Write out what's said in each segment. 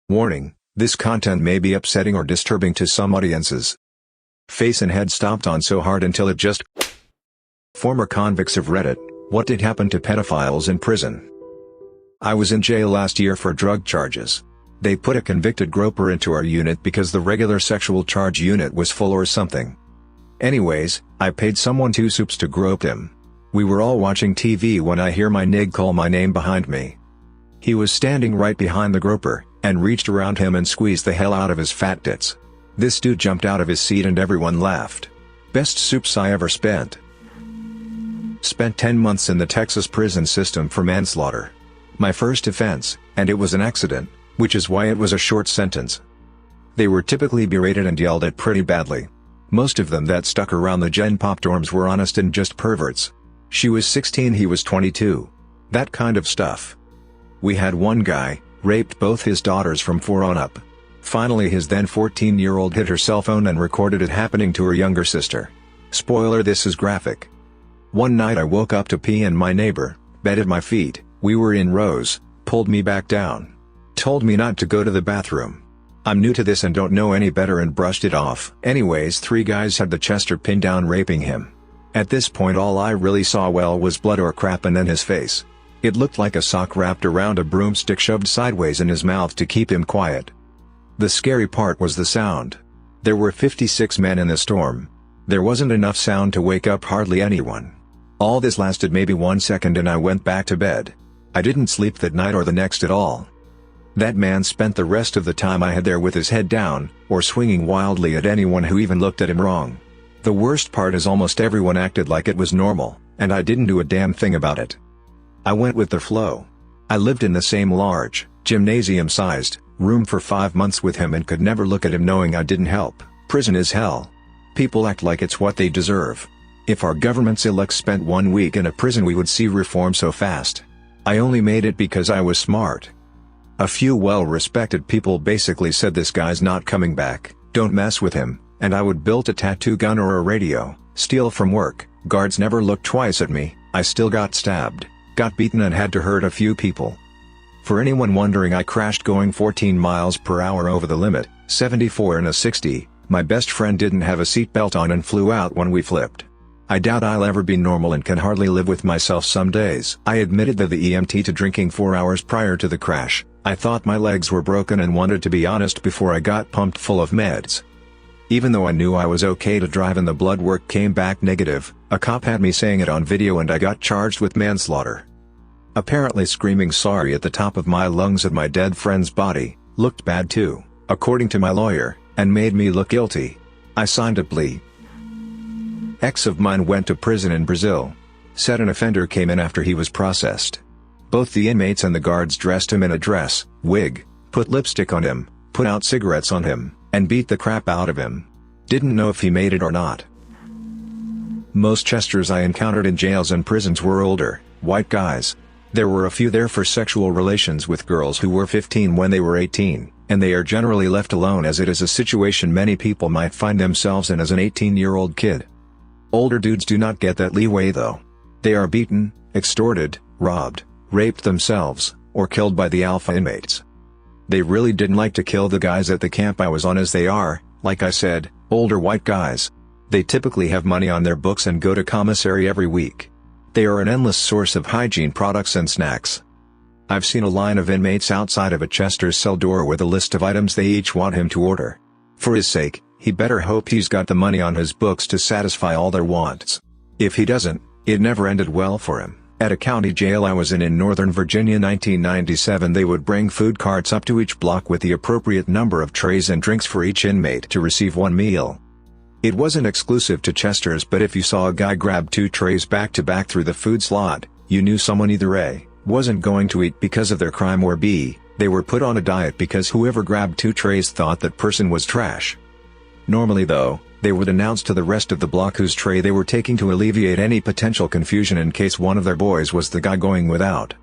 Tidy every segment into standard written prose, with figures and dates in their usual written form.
Warning, this content may be upsetting or disturbing to some audiences. Face and head stomped on so hard until it just... Former convicts of Reddit, what did happen to pedophiles in prison? I was in jail last year for drug charges. They put a convicted groper into our unit because the regular sexual charge unit was full or something. Anyways, I paid someone 2 soups to grope him. We were all watching TV when I hear my nig call my name behind me. He was standing right behind the groper, and reached around him and squeezed the hell out of his fat tits. This dude jumped out of his seat and everyone laughed. Best soups I ever spent. Spent 10 months in the Texas prison system for manslaughter. My first offense, and it was an accident, which is why it was a short sentence. They were typically berated and yelled at pretty badly. Most of them that stuck around the Gen Pop dorms were honest and just perverts. She was 16, he was 22. That kind of stuff. We had one guy, raped both his daughters from 4 on up. Finally his then 14-year-old hid her cell phone and recorded it happening to her younger sister. Spoiler, this is graphic. One night I woke up to pee and my neighbor, bed at my feet, we were in rows, pulled me back down. Told me not to go to the bathroom. I'm new to this and don't know any better and brushed it off. Anyways, 3 guys had the Chester pinned down raping him. At this point all I really saw was blood or crap and then his face. It looked like a sock wrapped around a broomstick shoved sideways in his mouth to keep him quiet. The scary part was the sound. There were 56 men in the storm. There wasn't enough sound to wake up hardly anyone. All this lasted maybe 1 second and I went back to bed. I didn't sleep that night or the next at all. That man spent the rest of the time I had there with his head down, or swinging wildly at anyone who even looked at him wrong. The worst part is almost everyone acted like it was normal, and I didn't do a damn thing about it. I went with the flow. I lived in the same large, gymnasium-sized, room for 5 months with him and could never look at him knowing I didn't help. Prison is hell. People act like it's what they deserve. If our government's elects spent 1 week in a prison we would see reform so fast. I only made it because I was smart. A few well-respected people basically said this guy's not coming back, don't mess with him, and I would build a tattoo gun or a radio, steal from work. Guards never looked twice at me. I still got stabbed, got beaten and had to hurt a few people. For anyone wondering, I crashed going 14 miles per hour over the limit, 74 in a 60, my best friend didn't have a seatbelt on and flew out when we flipped. I doubt I'll ever be normal and can hardly live with myself some days. I admitted to the EMT to drinking 4 hours prior to the crash. I thought my legs were broken and wanted to be honest before I got pumped full of meds. Even though I knew I was okay to drive and the blood work came back negative, a cop had me saying it on video and I got charged with manslaughter. Apparently screaming sorry at the top of my lungs at my dead friend's body, looked bad too, according to my lawyer, and made me look guilty. I signed a plea. Ex of mine went to prison in Brazil. Said an offender came in after he was processed. Both the inmates and the guards dressed him in a dress, wig, put lipstick on him, put out cigarettes on him, and beat the crap out of him. Didn't know if he made it or not. Most Chesters I encountered in jails and prisons were older, white guys. There were a few there for sexual relations with girls who were 15 when they were 18, and they are generally left alone as it is a situation many people might find themselves in as an 18-year-old kid. Older dudes do not get that leeway though. They are beaten, extorted, robbed, raped themselves, or killed by the alpha inmates. They really didn't like to kill the guys at the camp I was on as they are, like I said, older white guys. They typically have money on their books and go to commissary every week. They are an endless source of hygiene products and snacks. I've seen a line of inmates outside of a Chester's cell door with a list of items they each want him to order. For his sake, he better hope he's got the money on his books to satisfy all their wants. If he doesn't, it never ended well for him. At a county jail I was in Northern Virginia 1997, they would bring food carts up to each block with the appropriate number of trays and drinks for each inmate to receive one meal. It wasn't exclusive to Chester's, but if you saw a guy grab 2 trays back to back through the food slot, you knew someone either A, wasn't going to eat because of their crime, or B, they were put on a diet because whoever grabbed 2 trays thought that person was trash. Normally though, they would announce to the rest of the block whose tray they were taking to alleviate any potential confusion in case one of their boys was the guy going without.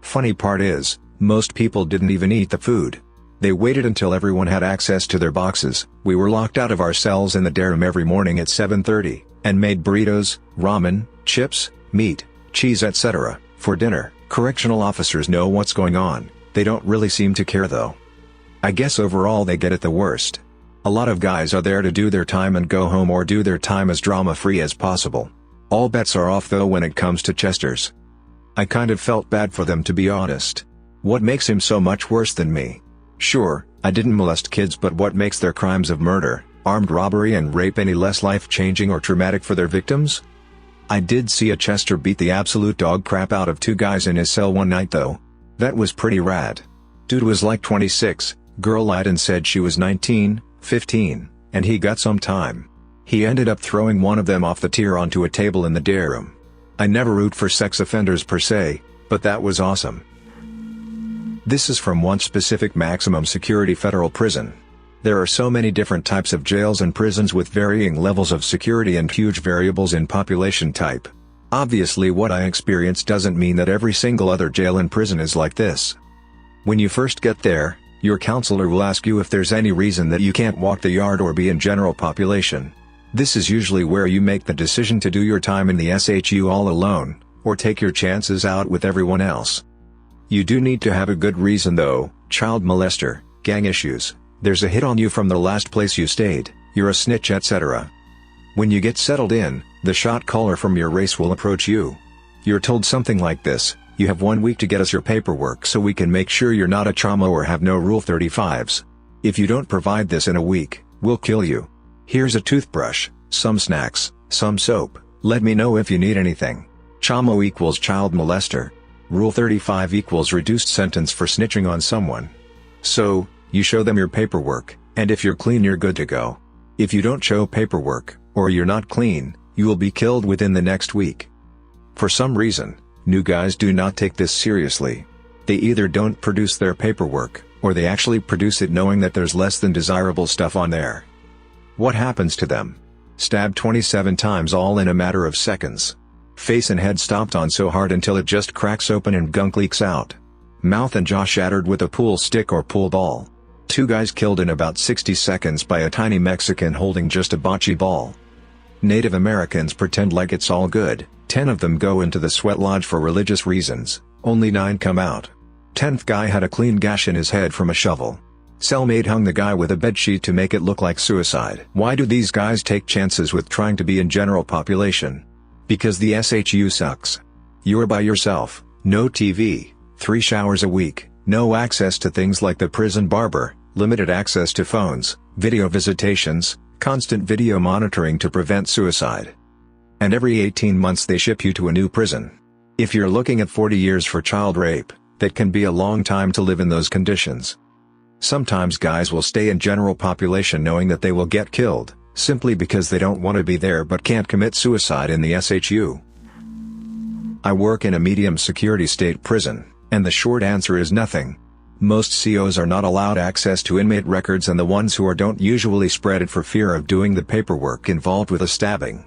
Funny part is, most people didn't even eat the food. They waited until everyone had access to their boxes. We were locked out of our cells in the day room every morning at 7:30, and made burritos, ramen, chips, meat, cheese etc. for dinner. Correctional officers know what's going on, they don't really seem to care though. I guess overall they get it the worst. A lot of guys are there to do their time and go home or do their time as drama-free as possible. All bets are off though when it comes to Chesters. I kind of felt bad for them, to be honest. What makes him so much worse than me? Sure, I didn't molest kids, but what makes their crimes of murder, armed robbery and rape any less life-changing or traumatic for their victims? I did see a Chester beat the absolute dog crap out of two guys in his cell one night though. That was pretty rad. Dude was like 26, girl lied and said she was 19, 15, and he got some time. He ended up throwing one of them off the tier onto a table in the day room. I never root for sex offenders per se, but that was awesome. This is from one specific maximum security federal prison. There are so many different types of jails and prisons with varying levels of security and huge variables in population type. Obviously what I experienced doesn't mean that every single other jail and prison is like this. When you first get there, your counselor will ask you if there's any reason that you can't walk the yard or be in general population. This is usually where you make the decision to do your time in the SHU all alone, or take your chances out with everyone else. You do need to have a good reason though: child molester, gang issues, there's a hit on you from the last place you stayed, you're a snitch, etc. When you get settled in, the shot caller from your race will approach you. You're told something like this: you have 1 week to get us your paperwork so we can make sure you're not a trauma or have no Rule 35s. If you don't provide this in a week, we'll kill you. Here's a toothbrush, some snacks, some soap, let me know if you need anything. Chamo equals child molester. Rule 35 equals reduced sentence for snitching on someone. So, you show them your paperwork, and if you're clean you're good to go. If you don't show paperwork, or you're not clean, you will be killed within the next week. For some reason, new guys do not take this seriously. They either don't produce their paperwork, or they actually produce it knowing that there's less than desirable stuff on there. What happens to them? Stabbed 27 times all in a matter of seconds. Face and head stomped on so hard until it just cracks open and gunk leaks out. Mouth and jaw shattered with a pool stick or pool ball. 2 guys killed in about 60 seconds by a tiny Mexican holding just a bocce ball. Native Americans pretend like it's all good. 10 of them go into the sweat lodge for religious reasons, only 9 come out. 10th guy had a clean gash in his head from a shovel. Cellmate hung the guy with a bedsheet to make it look like suicide. Why do these guys take chances with trying to be in general population? Because the SHU sucks. You're by yourself, no TV, 3 showers a week, no access to things like the prison barber, limited access to phones, video visitations, constant video monitoring to prevent suicide. And every 18 months they ship you to a new prison. If you're looking at 40 years for child rape, that can be a long time to live in those conditions. Sometimes guys will stay in general population knowing that they will get killed, simply because they don't want to be there but can't commit suicide in the SHU. I work in a medium security state prison, and the short answer is nothing. Most COs are not allowed access to inmate records, and the ones who are don't usually spread it for fear of doing the paperwork involved with a stabbing.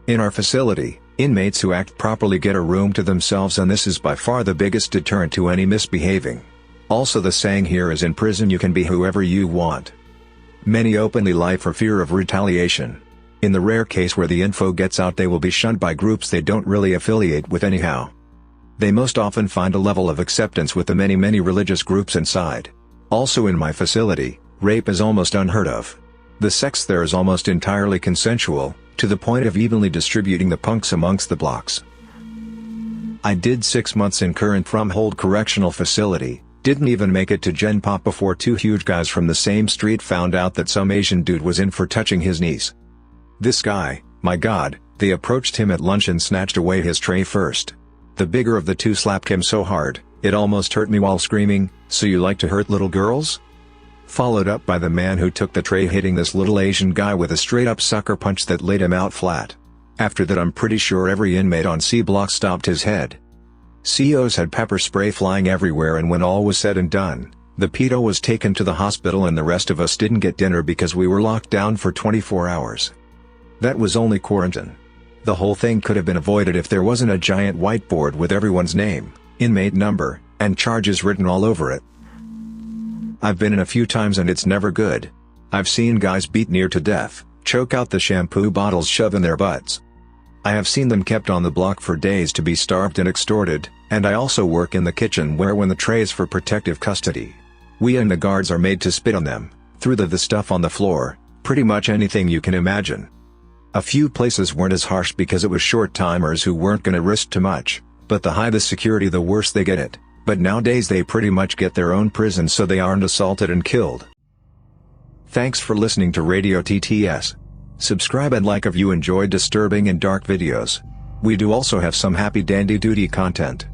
In our facility, inmates who act properly get a room to themselves, and this is by far the biggest deterrent to any misbehaving. Also, the saying here is, in prison you can be whoever you want. Many openly lie for fear of retaliation. In the rare case where the info gets out, they will be shunned by groups they don't really affiliate with anyhow. They most often find a level of acceptance with the many religious groups inside. Also in my facility, rape is almost unheard of. The sex there is almost entirely consensual, to the point of evenly distributing the punks amongst the blocks. I did 6 months in current Fromhold Correctional Facility, didn't even make it to Gen Pop before 2 huge guys from the same street found out that some Asian dude was in for touching his niece. This guy, my god, they approached him at lunch and snatched away his tray first. The bigger of the 2 slapped him so hard, it almost hurt me while screaming, "So you like to hurt little girls?" Followed up by the man who took the tray hitting this little Asian guy with a straight-up sucker punch that laid him out flat. After that, I'm pretty sure every inmate on C block stopped his head. COs had pepper spray flying everywhere, and when all was said and done, the pedo was taken to the hospital and the rest of us didn't get dinner because we were locked down for 24 hours. That was only quarantine. The whole thing could have been avoided if there wasn't a giant whiteboard with everyone's name, inmate number, and charges written all over it. I've been in a few times and it's never good. I've seen guys beat near to death, choke out the shampoo bottles shoved in their butts. I have seen them kept on the block for days to be starved and extorted, and I also work in the kitchen where when the tray is for protective custody. We and the guards are made to spit on them, threw the stuff on the floor, pretty much anything you can imagine. A few places weren't as harsh because it was short-timers who weren't gonna risk too much, but the higher the security the worse they get it, but nowadays they pretty much get their own prison so they aren't assaulted and killed. Thanks for listening to Radio TTS. Subscribe and like if you enjoy disturbing and dark videos. We do also have some happy dandy duty content.